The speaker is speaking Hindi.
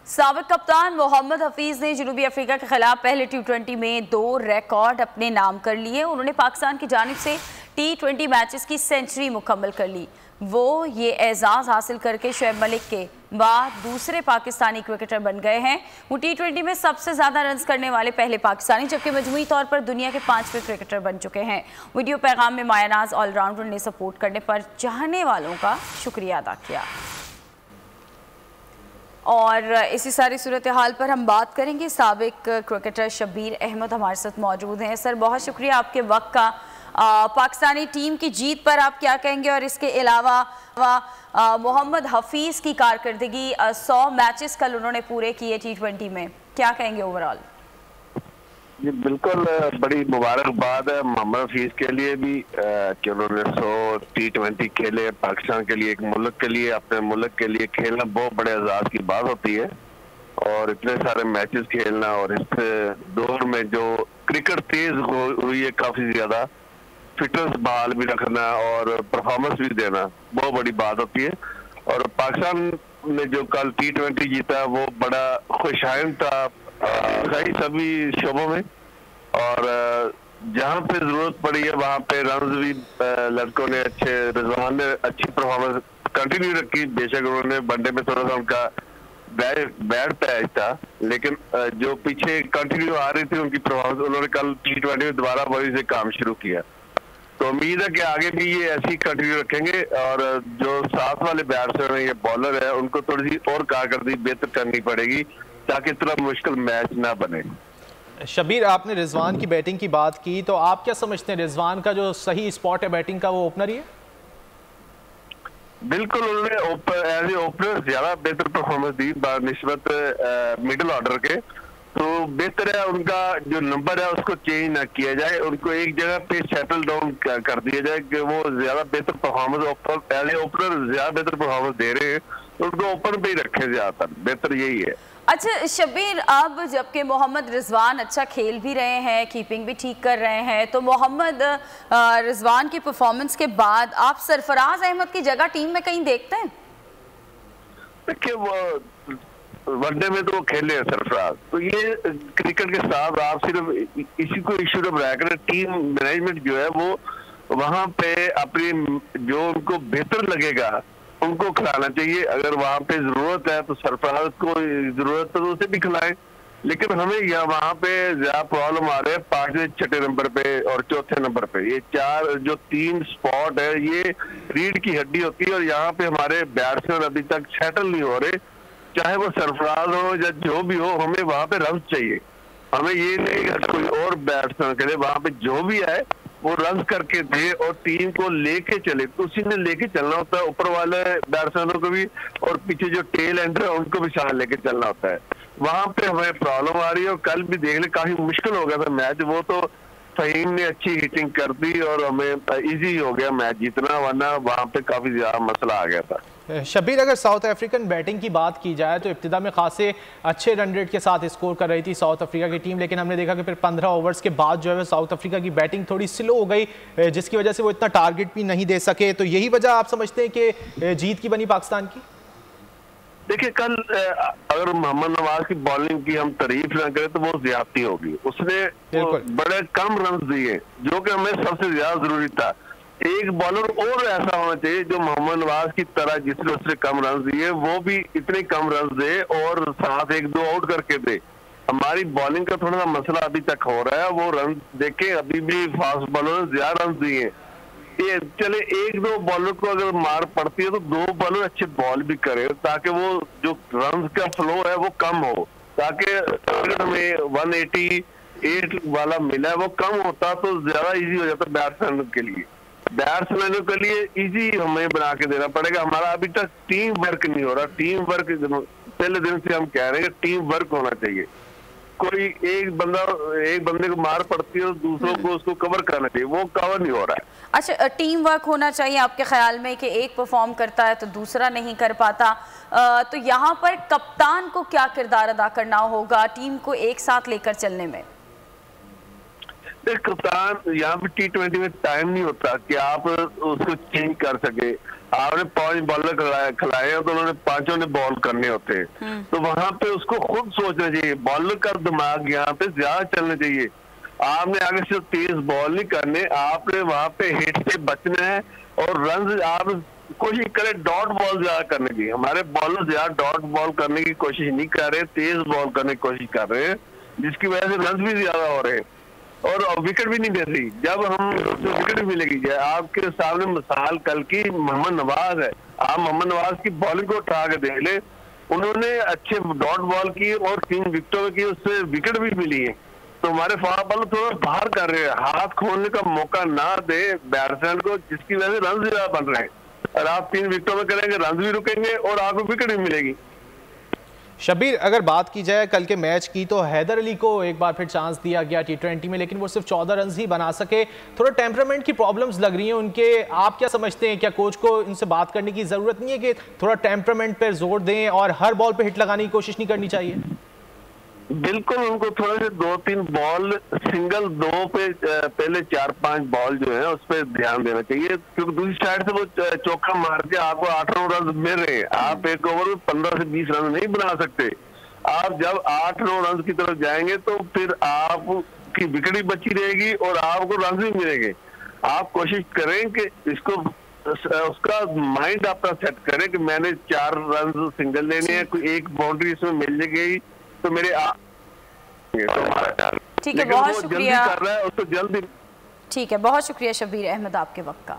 साबिक कप्तान मोहम्मद हफीज ने जनूबी अफ्रीका के खिलाफ पहले T20 में 2 रिकॉर्ड अपने नाम कर लिए। उन्होंने पाकिस्तान की जानिब से T20 मैचेस की सेंचुरी मुकम्मल कर ली। वो ये एजाज़ हासिल करके शुएब मलिक के बाद दूसरे पाकिस्तानी क्रिकेटर बन गए हैं। वो T20 में सबसे ज़्यादा रन्स करने वाले पहले पाकिस्तानी, जबकि मजमूई तौर पर दुनिया के 5वें क्रिकेटर बन चुके हैं। वीडियो पैगाम में मायानाज ऑलराउंडर ने सपोर्ट करने पर चाहने वालों का शुक्रिया अदा किया। और इसी सारी सूरत हाल पर हम बात करेंगे। साबिक क्रिकेटर शब्बीर अहमद हमारे साथ मौजूद हैं। सर, बहुत शुक्रिया आपके वक्त का। पाकिस्तानी टीम की जीत पर आप क्या कहेंगे, और इसके अलावा मोहम्मद हफीज़ की कारकर्दगी 100 मैचेस कल उन्होंने पूरे किए T20 में, क्या कहेंगे ओवरऑल? ये बिल्कुल बड़ी मुबारकबाद है मोहम्मद हफीज के लिए भी कि उन्होंने 100 T20 खेले। पाकिस्तान के लिए, एक मुल्क के लिए, अपने मुल्क के लिए खेलना बहुत बड़े एजाज की बात होती है। और इतने सारे मैचेस खेलना और इस दौर में जो क्रिकेट तेज हुई है, काफी ज्यादा फिटनेस बहाल भी रखना और परफॉर्मेंस भी देना बहुत बड़ी बात होती है। और पाकिस्तान ने जो कल T20 जीता वो बड़ा खुशाइन था सभी शोबों में। और जहां पे जरूरत पड़ी है वहां पे रन्स भी लड़कों ने रिजवान ने अच्छी परफॉर्मेंस कंटिन्यू रखी। बेशक उन्होंने वनडे में थोड़ा सा उनका बैड पैच था, लेकिन जो पीछे कंटिन्यू आ रही थी उनकी परफॉर्मेंस, उन्होंने कल T20 में दोबारा वही से काम शुरू किया। तो उम्मीद है कि आगे भी ये ऐसी कंटिन्यू रखेंगे। और जो साथ वाले बैट्समैन है, ये बॉलर है, उनको थोड़ी सी और कारकर्दगी बेहतर करनी पड़ेगी ताकि इतना मुश्किल मैच ना बने। शब्बीर, आपने रिजवान की बैटिंग की बात की, तो आप क्या समझते हैं रिजवान का जो सही स्पॉट है बैटिंग का वो ओपनर ही है? बिल्कुल, उन्होंने एज ए ओपनर ज्यादा बेहतर परफॉर्मेंस दी निस्बत मिडिल ऑर्डर के। तो बेहतर है उनका जो नंबर है उसको चेंज ना किया जाए, उनको एक जगह पे सेटल डाउन कर दिया जाए कि वो ज्यादा बेहतर परफॉर्मेंस एज ए ओपनर ज्यादा बेहतर परफॉर्मेंस दे रहे हैं, तो उनको ओपन पे ही रखे ज्यादातर बेहतर यही है। अच्छा शब्बीर, अब जबकि मोहम्मद रिजवान अच्छा खेल भी रहे हैं, कीपिंग भी ठीक कर रहे हैं, तो मोहम्मद रिजवान की परफॉर्मेंस के बाद आप सरफराज अहमद की जगह टीम में कहीं देखते हैं? देखिए, वो वनडे में तो वो खेले हैं सरफराज, तो ये क्रिकेट के साथ आप सिर्फ इसी को इशू में बनाया करें। टीम मैनेजमेंट जो है वो वहां पे अपनी जो उनको बेहतर लगेगा उनको खिलाना चाहिए। अगर वहां पे जरूरत है तो सरफराज को जरूरत है तो उसे भी खिलाएं, लेकिन हमें यहाँ वहां पे ज्यादा प्रॉब्लम आ रहे हैं 5वें 6ठे नंबर पे और 4थे नंबर पे। ये 3 स्पॉट है, ये रीढ़ की हड्डी होती है और यहाँ पे हमारे बैट्समैन अभी तक सेटल नहीं हो रहे। चाहे वो सरफराज हो या जो भी हो, हमें वहां पे रन चाहिए। हमें ये नहीं कोई और बैट्समैन करे, वहां पे जो भी आए वो रन करके दे और टीम को लेके चले। तो उसी में लेके चलना होता है, ऊपर वाले बैट्समैनों को भी और पीछे जो टेल एंडर है उनको भी साथ लेके चलना होता है। वहां पे हमें प्रॉब्लम आ रही है और कल भी देख ले काफी मुश्किल हो गया था मैच। वो तो फहीम ने अच्छी हिटिंग कर दी और हमें इजी हो गया मैच जीतना, वरना वहां पे काफी ज्यादा मसला आ गया था। शब्बीर, अगर साउथ अफ्रीकन बैटिंग की बात की जाए तो इब्तिदा में खासे अच्छे रन रेट के साथ स्कोर कर रही थी साउथ अफ्रीका की टीम, लेकिन हमने देखा कि फिर 15 ओवर्स के बाद जो है साउथ अफ्रीका की बैटिंग थोड़ी स्लो हो गई, जिसकी वजह से वो इतना टारगेट भी नहीं दे सके। तो यही वजह आप समझते हैं कि जीत की बनी पाकिस्तान की? देखिए, कल अगर मोहम्मद नवाज की बॉलिंग की हम तारीफ ना करें तो वो ज्यादती होगी। उसने बड़े कम रन दिए जो कि हमें सबसे ज्यादा जरूरी था। एक बॉलर और ऐसा होना चाहिए जो मोहम्मद नवाज की तरह जिसने उसने कम रन दिए वो भी इतने कम रन दे और साथ 1-2 आउट करके दे। हमारी बॉलिंग का थोड़ा सा मसला अभी तक हो रहा है। वो रन देखे अभी भी फास्ट बॉलर ने ज्यादा रन दिए। ये चले 1-2 बॉलर को अगर मार पड़ती है तो 2 बॉलर अच्छे बॉल भी करे ताकि वो जो रन का फ्लो है वो कम हो, ताकि अगर हमें 188 वाला मिला है वो कम होता तो ज्यादा इजी हो जाता बैट्समैन के लिए। बैट्समैनों के लिए इजी हमें बना के देना पड़ेगा। हमारा अभी तक टीम वर्क नहीं हो रहा। टीम वर्क पहले दिन से हम कह रहे हैं कि टीम वर्क होना चाहिए। कोई एक बंदे को मार पड़ती है तो दूसरों को उसको कवर करना चाहिए, वो कवर नहीं हो रहा है। अच्छा, टीम वर्क होना चाहिए आपके ख्याल में कि एक परफॉर्म करता है तो दूसरा नहीं कर पाता, तो यहाँ पर कप्तान को क्या किरदार अदा करना होगा टीम को एक साथ लेकर चलने में? कप्तान यहाँ पे T20 में टाइम नहीं होता कि आप उसको चेंज कर सके। आपने 5 बॉलर खिलाए हैं तो उन्होंने 5 ने बॉल करने होते हैं, तो वहां पे उसको खुद सोचना चाहिए, बॉलर का दिमाग यहाँ पे ज्यादा चलना चाहिए। आपने आगे से तेज बॉल नहीं करने, आपने वहां पे हिट से बचना है और रन आप कोशिश करें डॉट बॉल ज्यादा करने की। हमारे बॉलर ज्यादा डॉट बॉल करने की कोशिश नहीं कर रहे, तेज बॉल करने की कोशिश कर रहे हैं, जिसकी वजह से रन भी ज्यादा हो रहे हैं और विकेट भी नहीं दे रही। जब हम विकेट मिलेगी, आपके सामने मिसाल कल की मोहम्मद नवाज है, आप मोहम्मद नवाज की बॉलिंग को उठा के देख ले, उन्होंने अच्छे डॉट बॉल की और 3 विकेटों में की, उससे विकेट भी मिली है। तो हमारे फास्ट बॉलर थोड़ा बाहर कर रहे हैं, हाथ खोलने का मौका ना दे बैट्समैन को, जिसकी वजह से रन ज्यादा बन रहे हैं। और आप 3 विकेटों में करेंगे, रन भी रुकेंगे और आपको विकेट भी मिलेगी। शब्बीर, अगर बात की जाए कल के मैच की तो हैदर अली को एक बार फिर चांस दिया गया T20 में, लेकिन वो सिर्फ 14 रन ही बना सके। थोड़ा टेम्परामेंट की प्रॉब्लम्स लग रही हैं उनके, आप क्या समझते हैं, क्या कोच को इनसे बात करने की जरूरत नहीं है कि थोड़ा टेम्परामेंट पर जोर दें और हर बॉल पे हिट लगाने की कोशिश नहीं करनी चाहिए? बिल्कुल, उनको थोड़े से 2-3 बॉल सिंगल 2 पे पहले 4-5 बॉल जो है उस पर ध्यान देना चाहिए, क्योंकि दूसरी साइड से वो चौका मार के आपको 8-9 रन मिल रहे हैं। आप एक ओवर में 15 से 20 रन नहीं बना सकते। आप जब 8-9 रन की तरफ जाएंगे तो फिर आपकी विकेट भी बची रहेगी और आपको रन भी मिलेंगे। आप कोशिश करें कि इसको उसका माइंड अपना सेट करें कि मैंने 4 रन सिंगल लेने हैं, कोई एक बाउंड्री इसमें मिल गई तो मेरे ठीक है, बहुत शुक्रिया। कर रहा है उसको जल्दी। ठीक है, बहुत शुक्रिया शब्बीर अहमद आपके वक्त का।